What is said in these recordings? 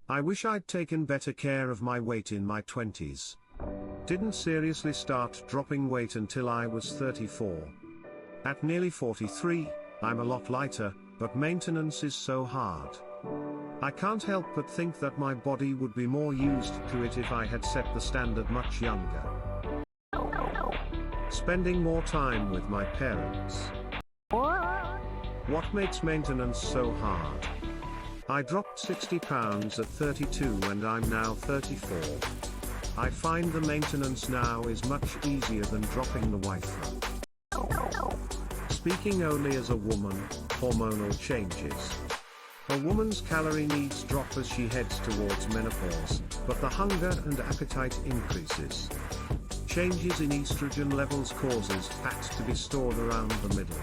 I wish I'd taken better care of my weight in my 20s. Didn't seriously start dropping weight until I was 34. At nearly 43, I'm a lot lighter, but maintenance is so hard. I can't help but think that my body would be more used to it if I had set the standard much younger. Spending more time with my parents. What makes maintenance so hard? I dropped 60 pounds at 32 and I'm now 34. I find the maintenance now is much easier than dropping the weight. Speaking only as a woman, hormonal changes. A woman's calorie needs drop as she heads towards menopause, but the hunger and appetite increases. Changes in estrogen levels causes fat to be stored around the middle.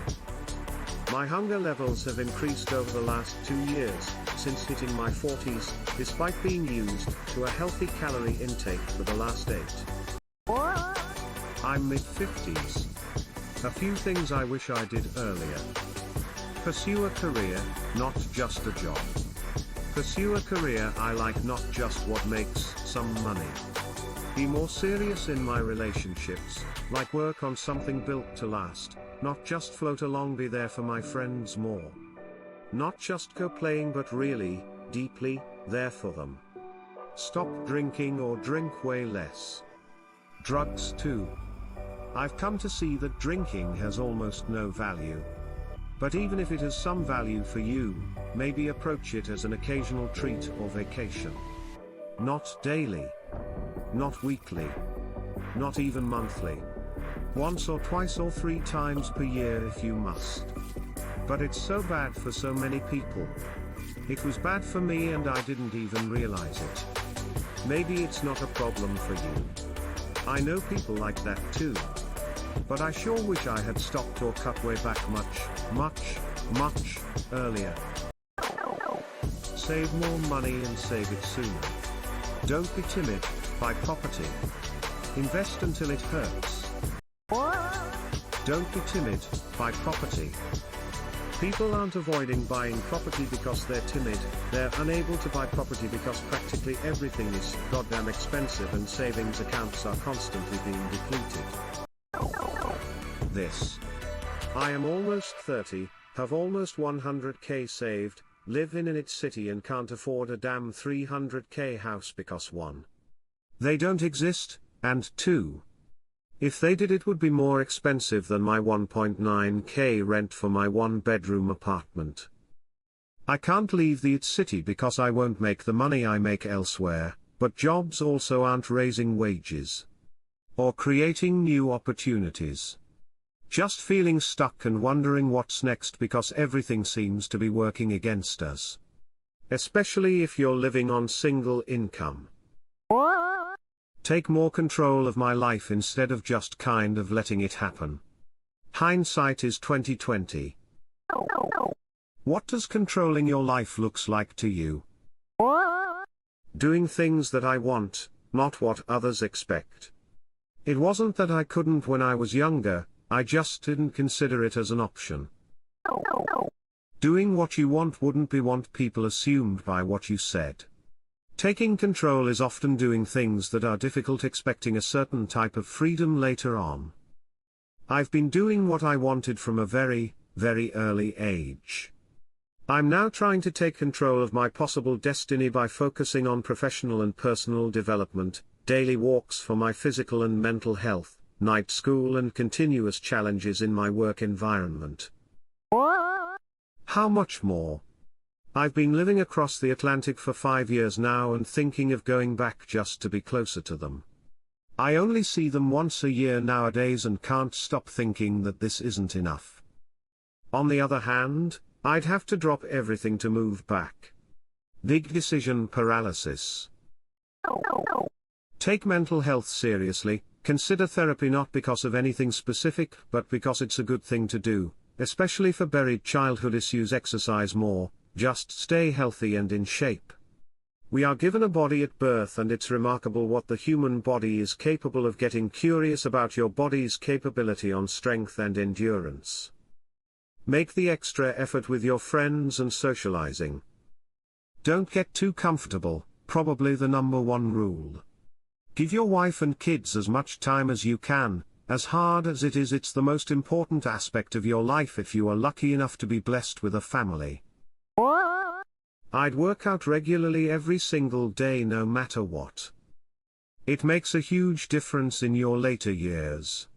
My hunger levels have increased over the last 2 years, since hitting my 40s, despite being used to a healthy calorie intake for the last 8. I'm mid-50s. A few things I wish I did earlier. Pursue a career, not just a job. Pursue a career I like, not just what makes some money. Be more serious in my relationships, like work on something built to last, not just float along, be there for my friends more. Not just go playing but really, deeply, there for them. Stop drinking or drink way less. Drugs too. I've come to see that drinking has almost no value. But even if it has some value for you, maybe approach it as an occasional treat or vacation. Not daily. Not weekly. Not even monthly. Once or twice or 3 times per year if you must. But it's so bad for so many people. It was bad for me and I didn't even realize it. Maybe it's not a problem for you. I know people like that too. But I sure wish I had stopped or cut way back much earlier. Save more money and save it sooner. Don't be timid, buy property. Invest until it hurts. Don't be timid, buy property. People aren't avoiding buying property because they're timid, they're unable to buy property because practically everything is goddamn expensive and savings accounts are constantly being depleted. This. I am almost 30, have almost 100k saved, live in its city and can't afford a damn 300k house because 1. They don't exist, and 2. If they did, it would be more expensive than my 1.9k rent for my 1-bedroom apartment. I can't leave the city because I won't make the money I make elsewhere, but jobs also aren't raising wages. Or creating new opportunities. Just feeling stuck and wondering what's next because everything seems to be working against us. Especially if you're living on single income. Take more control of my life instead of just kind of letting it happen. Hindsight is 2020. What does controlling your life looks like to you? Doing things that I want, not what others expect. It wasn't that I couldn't when I was younger, I just didn't consider it as an option. Doing what you want wouldn't be what people assumed by what you said. Taking control is often doing things that are difficult, expecting a certain type of freedom later on. I've been doing what I wanted from a very, very early age. I'm now trying to take control of my possible destiny by focusing on professional and personal development, daily walks for my physical and mental health, night school and continuous challenges in my work environment. How much more? I've been living across the Atlantic for 5 years now and thinking of going back just to be closer to them. I only see them once a year nowadays and can't stop thinking that this isn't enough. On the other hand, I'd have to drop everything to move back. Big decision paralysis. Take mental health seriously, consider therapy not because of anything specific but because it's a good thing to do, especially for buried childhood issues. Exercise more. Just stay healthy and in shape. We are given a body at birth and it's remarkable what the human body is capable of. Getting curious about your body's capability on strength and endurance. Make the extra effort with your friends and socializing. Don't get too comfortable, probably the #1 rule. Give your wife and kids as much time as you can. As hard as it is, it's the most important aspect of your life if you are lucky enough to be blessed with a family. I'd work out regularly every single day no matter what. It makes a huge difference in your later years.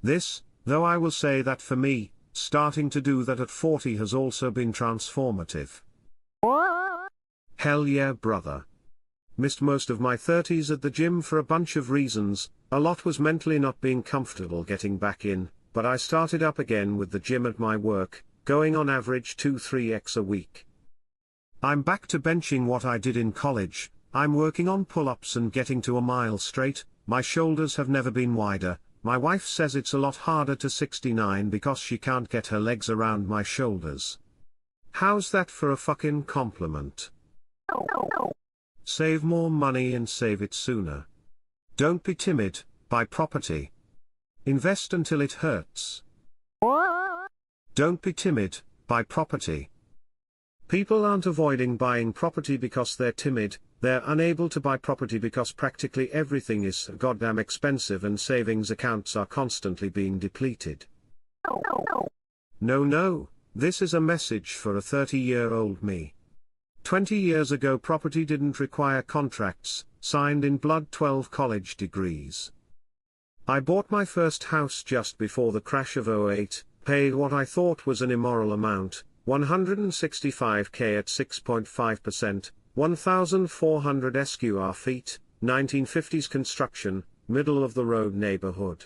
This, though I will say that for me, starting to do that at 40 has also been transformative. Hell yeah, brother. Missed most of my 30s at the gym for a bunch of reasons. A lot was mentally not being comfortable getting back in, but I started up again with the gym at my work, going on average 2-3x a week. I'm back to benching what I did in college. I'm working on pull-ups and getting to a mile straight. My shoulders have never been wider. My wife says it's a lot harder to 69 because she can't get her legs around my shoulders. How's that for a fucking compliment? Save more money and save it sooner. Don't be timid, buy property. Invest until it hurts. Don't be timid, buy property. People aren't avoiding buying property because they're timid, they're unable to buy property because practically everything is goddamn expensive and savings accounts are constantly being depleted. No, this is a message for a 30-year-old me. 20 years ago property didn't require contracts, signed in blood 12 college degrees. I bought my first house just before the crash of '08, paid what I thought was an immoral amount, $165K at 6.5%, 1,400 square feet, 1950s construction, middle of the road neighborhood.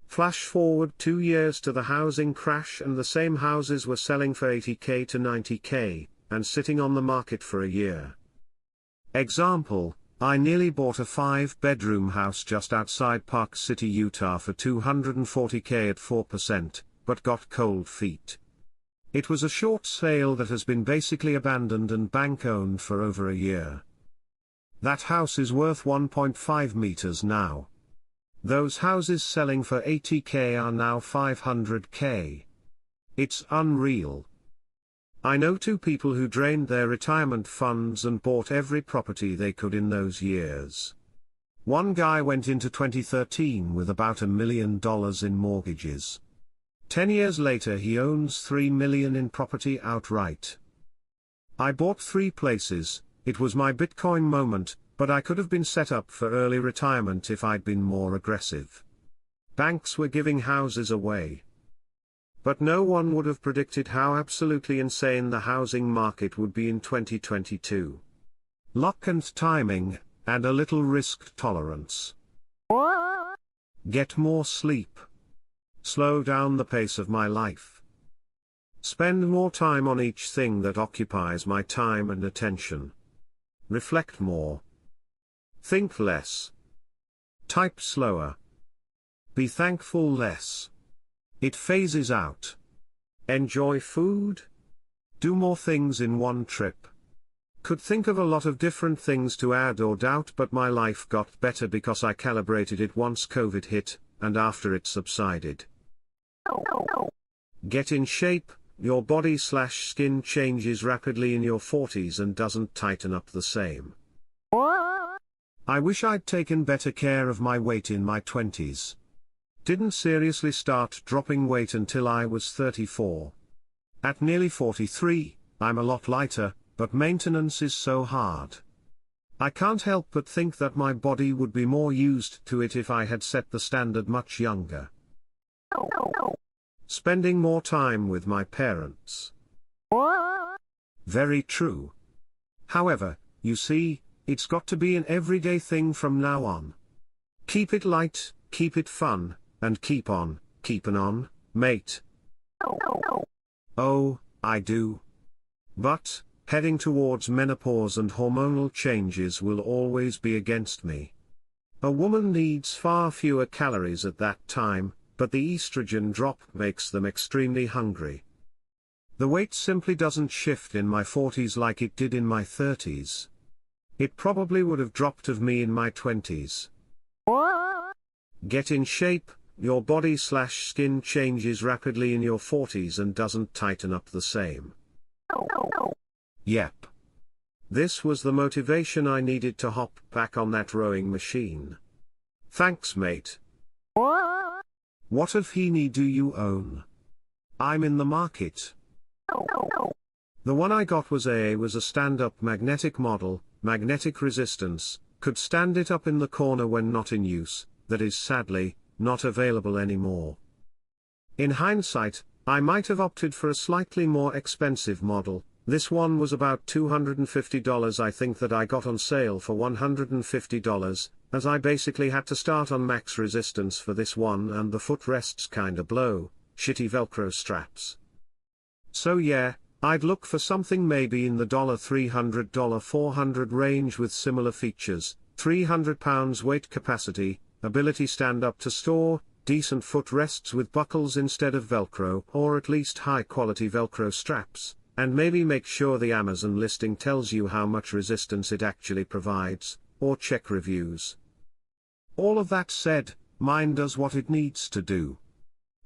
Flash forward 2 years to the housing crash and the same houses were selling for $80K to $90K, and sitting on the market for a year. Example, I nearly bought a 5-bedroom house just outside Park City, Utah for $240K at 4%, but got cold feet. It was a short sale that has been basically abandoned and bank-owned for over a year. That house is worth 1.5 meters now. Those houses selling for $80K are now $500K. It's unreal. I know 2 people who drained their retirement funds and bought every property they could in those years. One guy went into 2013 with about $1 million in mortgages. 10 years later he owns $3 million in property outright. I bought 3 places. It was my Bitcoin moment, but I could have been set up for early retirement if I'd been more aggressive. Banks were giving houses away. But no one would have predicted how absolutely insane the housing market would be in 2022. Luck and timing, and a little risk tolerance. Get more sleep. Slow down the pace of my life. Spend more time on each thing that occupies my time and attention. Reflect more. Think less. Type slower. Be thankful less. It phases out. Enjoy food. Do more things in one trip. Could think of a lot of different things to add or doubt, but my life got better because I calibrated it once COVID hit, and after it subsided. Get in shape. Your body/skin changes rapidly in your 40s and doesn't tighten up the same. I wish I'd taken better care of my weight in my 20s. Didn't seriously start dropping weight until I was 34. At nearly 43, I'm a lot lighter, but maintenance is so hard. I can't help but think that my body would be more used to it if I had set the standard much younger. Spending more time with my parents. Very true. However, you see, it's got to be an everyday thing from now on. Keep it light, keep it fun, and keep on, keepin' on, mate. Oh, I do. But, heading towards menopause and hormonal changes will always be against me. A woman needs far fewer calories at that time, but the estrogen drop makes them extremely hungry. The weight simply doesn't shift in my 40s like it did in my 30s. It probably would have dropped of me in my 20s. Get in shape, your body/skin changes rapidly in your 40s and doesn't tighten up the same. Yep. This was the motivation I needed to hop back on that rowing machine. Thanks, mate. What of Heaney do you own? I'm in the market. The one I got was a stand-up magnetic model, magnetic resistance, could stand it up in the corner when not in use, that is sadly, not available anymore. In hindsight, I might have opted for a slightly more expensive model. This one was about $250. I think that I got on sale for $150, as I basically had to start on max resistance for this one and the footrests kinda blow, shitty Velcro straps. So yeah, I'd look for something maybe in the $300 $400 range with similar features, 300 pounds weight capacity, ability stand up to store, decent footrests with buckles instead of Velcro or at least high quality Velcro straps, and maybe make sure the Amazon listing tells you how much resistance it actually provides, or check reviews. All of that said, mine does what it needs to do.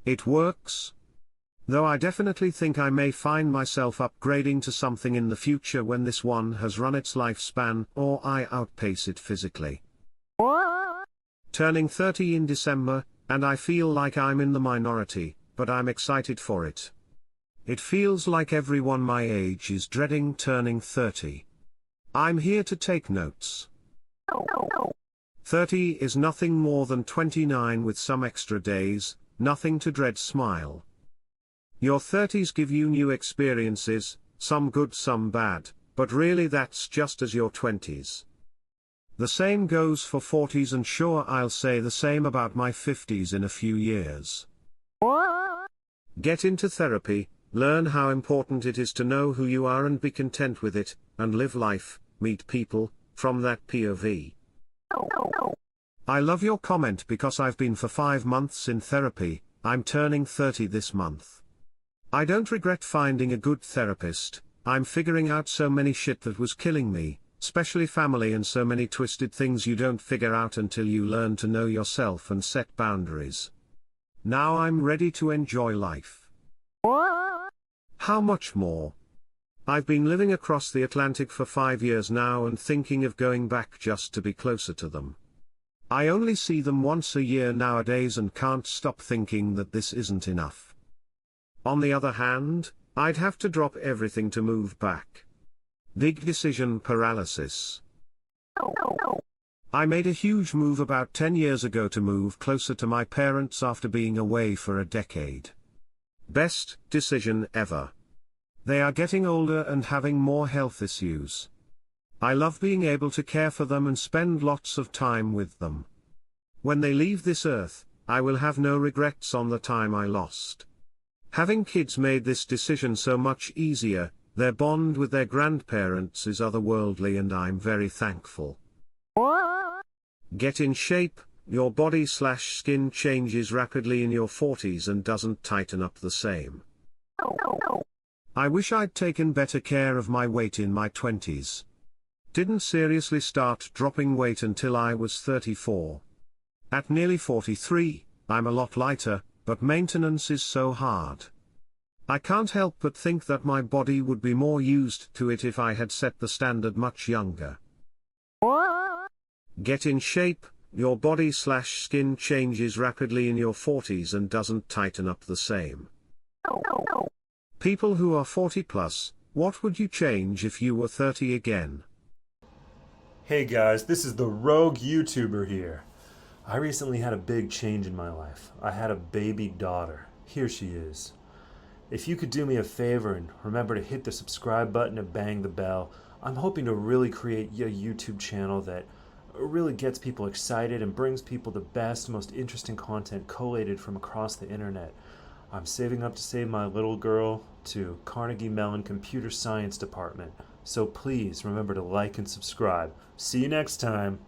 It works. Though I definitely think I may find myself upgrading to something in the future when this one has run its lifespan or I outpace it physically. Turning 30 in December, and I feel like I'm in the minority, but I'm excited for it. It feels like everyone my age is dreading turning 30. I'm here to take notes. 30 is nothing more than 29 with some extra days, nothing to dread, smile. Your 30s give you new experiences, some good some bad, but really that's just as your 20s. The same goes for 40s, and sure, I'll say the same about my 50s in a few years. Get into therapy, learn how important it is to know who you are and be content with it, and live life, meet people, from that POV. I love your comment because I've been for 5 months in therapy. I'm turning 30 this month. I don't regret finding a good therapist. I'm figuring out so many shit that was killing me, especially family, and so many twisted things you don't figure out until you learn to know yourself and set boundaries. Now I'm ready to enjoy life. How much more? I've been living across the Atlantic for 5 years now and thinking of going back just to be closer to them. I only see them once a year nowadays and can't stop thinking that this isn't enough. On the other hand, I'd have to drop everything to move back. Big decision paralysis. I made a huge move about 10 years ago to move closer to my parents after being away for a decade. Best decision ever. They are getting older and having more health issues. I love being able to care for them and spend lots of time with them. When they leave this earth, I will have no regrets on the time I lost. Having kids made this decision so much easier. Their bond with their grandparents is otherworldly and I'm very thankful. Get in shape. Your body/skin changes rapidly in your 40s and doesn't tighten up the same. I wish I'd taken better care of my weight in my 20s. Didn't seriously start dropping weight until I was 34. At nearly 43, I'm a lot lighter, but maintenance is so hard. I can't help but think that my body would be more used to it if I had set the standard much younger. Get in shape. Your body/skin changes rapidly in your 40s and doesn't tighten up the same. People who are 40 plus, what would you change if you were 30 again? Hey guys, this is the Rogue YouTuber here. I recently had a big change in my life. I had a baby daughter. Here she is. If you could do me a favor and remember to hit the subscribe button and bang the bell, I'm hoping to really create a YouTube channel that really gets people excited and brings people the best, most interesting content collated from across the internet. I'm saving up to save my little girl to Carnegie Mellon Computer Science Department. So please remember to like and subscribe. See you next time.